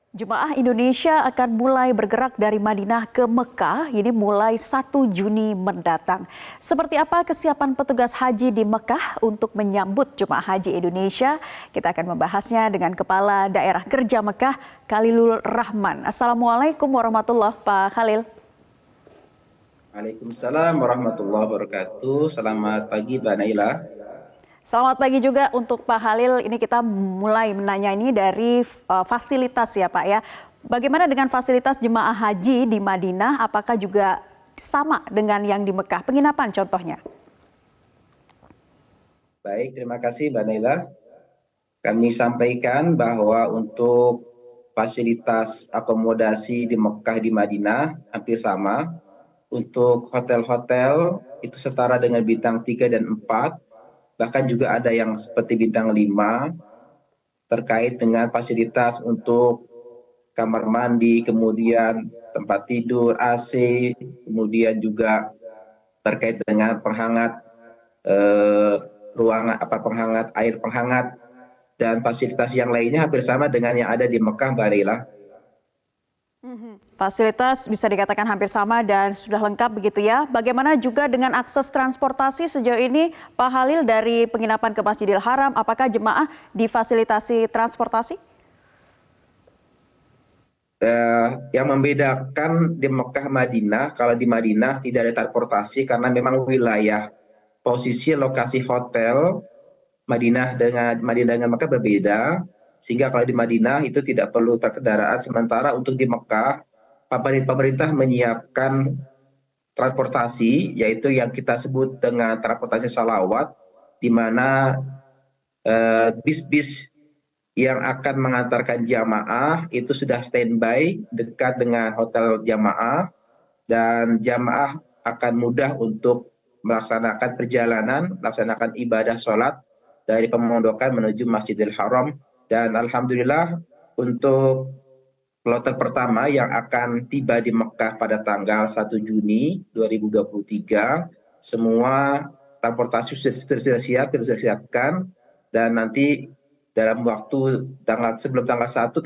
Jemaah Indonesia akan mulai bergerak dari Madinah ke Mekah ini mulai 1 Juni mendatang. Seperti apa kesiapan petugas haji di Mekah untuk menyambut jemaah haji Indonesia? Kita akan membahasnya dengan Kepala Daerah Kerja Mekah, Khalilur Rahman. Assalamualaikum warahmatullahi Pak Khalil. Waalaikumsalam warahmatullahi wabarakatuh. Selamat pagi, Mbak Naila. Selamat pagi juga untuk Pak Khalil. Ini kita mulai menanya ini dari fasilitas ya Pak ya. Bagaimana dengan fasilitas jemaah haji di Madinah? Apakah juga sama dengan yang di Mekah? Penginapan contohnya. Baik, terima kasih Mbak Naila. Kami sampaikan bahwa untuk fasilitas akomodasi di Mekah di Madinah hampir sama. Untuk hotel-hotel itu setara dengan bintang 3 dan 4. Bahkan juga ada yang seperti bintang 5 terkait dengan fasilitas untuk kamar mandi, kemudian tempat tidur, AC, kemudian juga terkait dengan penghangat ruangan penghangat air penghangat dan fasilitas yang lainnya hampir sama dengan yang ada di Mekah, Mbak Rila. Fasilitas bisa dikatakan hampir sama dan sudah lengkap begitu ya. Bagaimana juga dengan akses transportasi sejauh ini Pak Khalil dari penginapan ke Masjidil Haram? Apakah jemaah difasilitasi transportasi? Yang membedakan di Mekah Madinah, kalau di Madinah tidak ada transportasi karena memang wilayah posisi lokasi hotel Madinah dengan Mekah berbeda, sehingga kalau di Madinah itu tidak perlu kendaraan. Sementara untuk di Mekah, pemerintah menyiapkan transportasi, yaitu yang kita sebut dengan transportasi salawat, di mana bis-bis yang akan mengantarkan jamaah itu sudah standby dekat dengan hotel jamaah, dan jamaah akan mudah untuk melaksanakan perjalanan, melaksanakan ibadah sholat dari pemondokan menuju Masjidil Haram. Dan alhamdulillah untuk kloter pertama yang akan tiba di Mekah pada tanggal 1 Juni 2023, semua transportasi sudah siap, kita sudah siapkan, dan nanti dalam waktu sebelum tanggal 1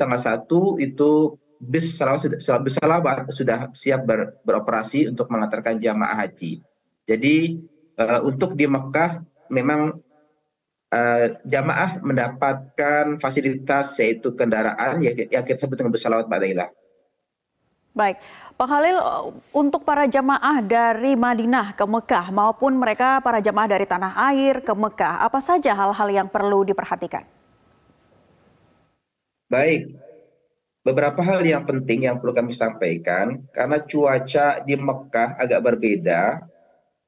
itu bis salawat sudah siap beroperasi untuk mengantarkan jamaah haji. Jadi untuk di Mekah memang jamaah mendapatkan fasilitas yaitu kendaraan yang kita sebut dengan bus salawat, Mbak Naila. Baik, Pak Khalil, untuk para jamaah dari Madinah ke Mekah maupun mereka para jamaah dari tanah air ke Mekah, apa saja hal-hal yang perlu diperhatikan? Baik, beberapa hal yang penting yang perlu kami sampaikan, karena cuaca di Mekah agak berbeda,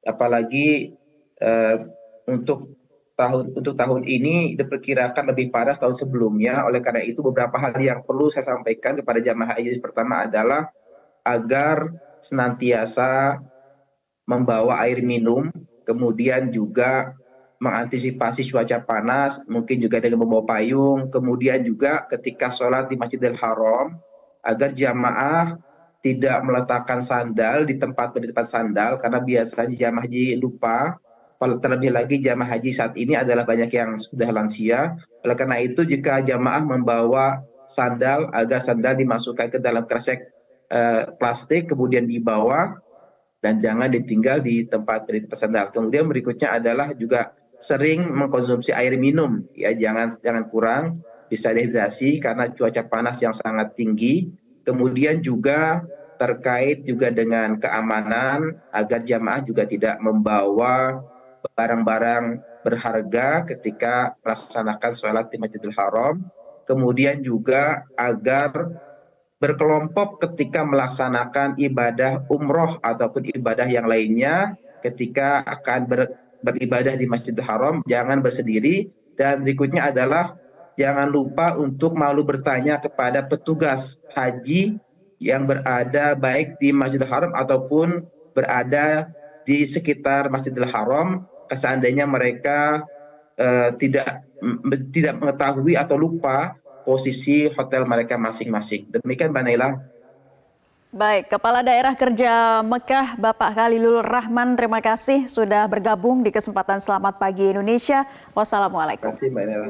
apalagi untuk tahun ini diperkirakan lebih panas tahun sebelumnya. Oleh karena itu beberapa hal yang perlu saya sampaikan kepada jamaah haji pertama adalah agar senantiasa membawa air minum, kemudian juga mengantisipasi cuaca panas, mungkin juga dengan membawa payung, kemudian juga ketika sholat di Masjidil Haram, agar jamaah tidak meletakkan sandal di tempat sandal, karena biasanya jamaah haji lupa. Terlebih lagi jamaah haji saat ini adalah banyak yang sudah lansia. Oleh karena itu jika jamaah membawa sandal, agar sandal dimasukkan ke dalam kresek plastik kemudian dibawa dan jangan ditinggal di tempat sandal. Kemudian berikutnya adalah juga sering mengkonsumsi air minum, ya jangan kurang, bisa dehidrasi karena cuaca panas yang sangat tinggi. Kemudian juga terkait juga dengan keamanan, agar jamaah juga tidak membawa barang-barang berharga ketika melaksanakan sholat di Masjidil Haram. Kemudian juga agar berkelompok ketika melaksanakan ibadah umroh ataupun ibadah yang lainnya, ketika akan beribadah di Masjidil Haram jangan bersendiri. Dan berikutnya adalah jangan lupa untuk malu bertanya kepada petugas haji yang berada baik di Masjidil Haram ataupun berada di sekitar Masjidil Haram, seandainya mereka tidak mengetahui atau lupa posisi hotel mereka masing-masing. Demikian, Mbak Naila. Baik, Kepala Daerah Kerja Mekah Bapak Khalilur Rahman, terima kasih sudah bergabung di kesempatan Selamat Pagi Indonesia. Terima Wassalamualaikum. kasih, Mbak Naila.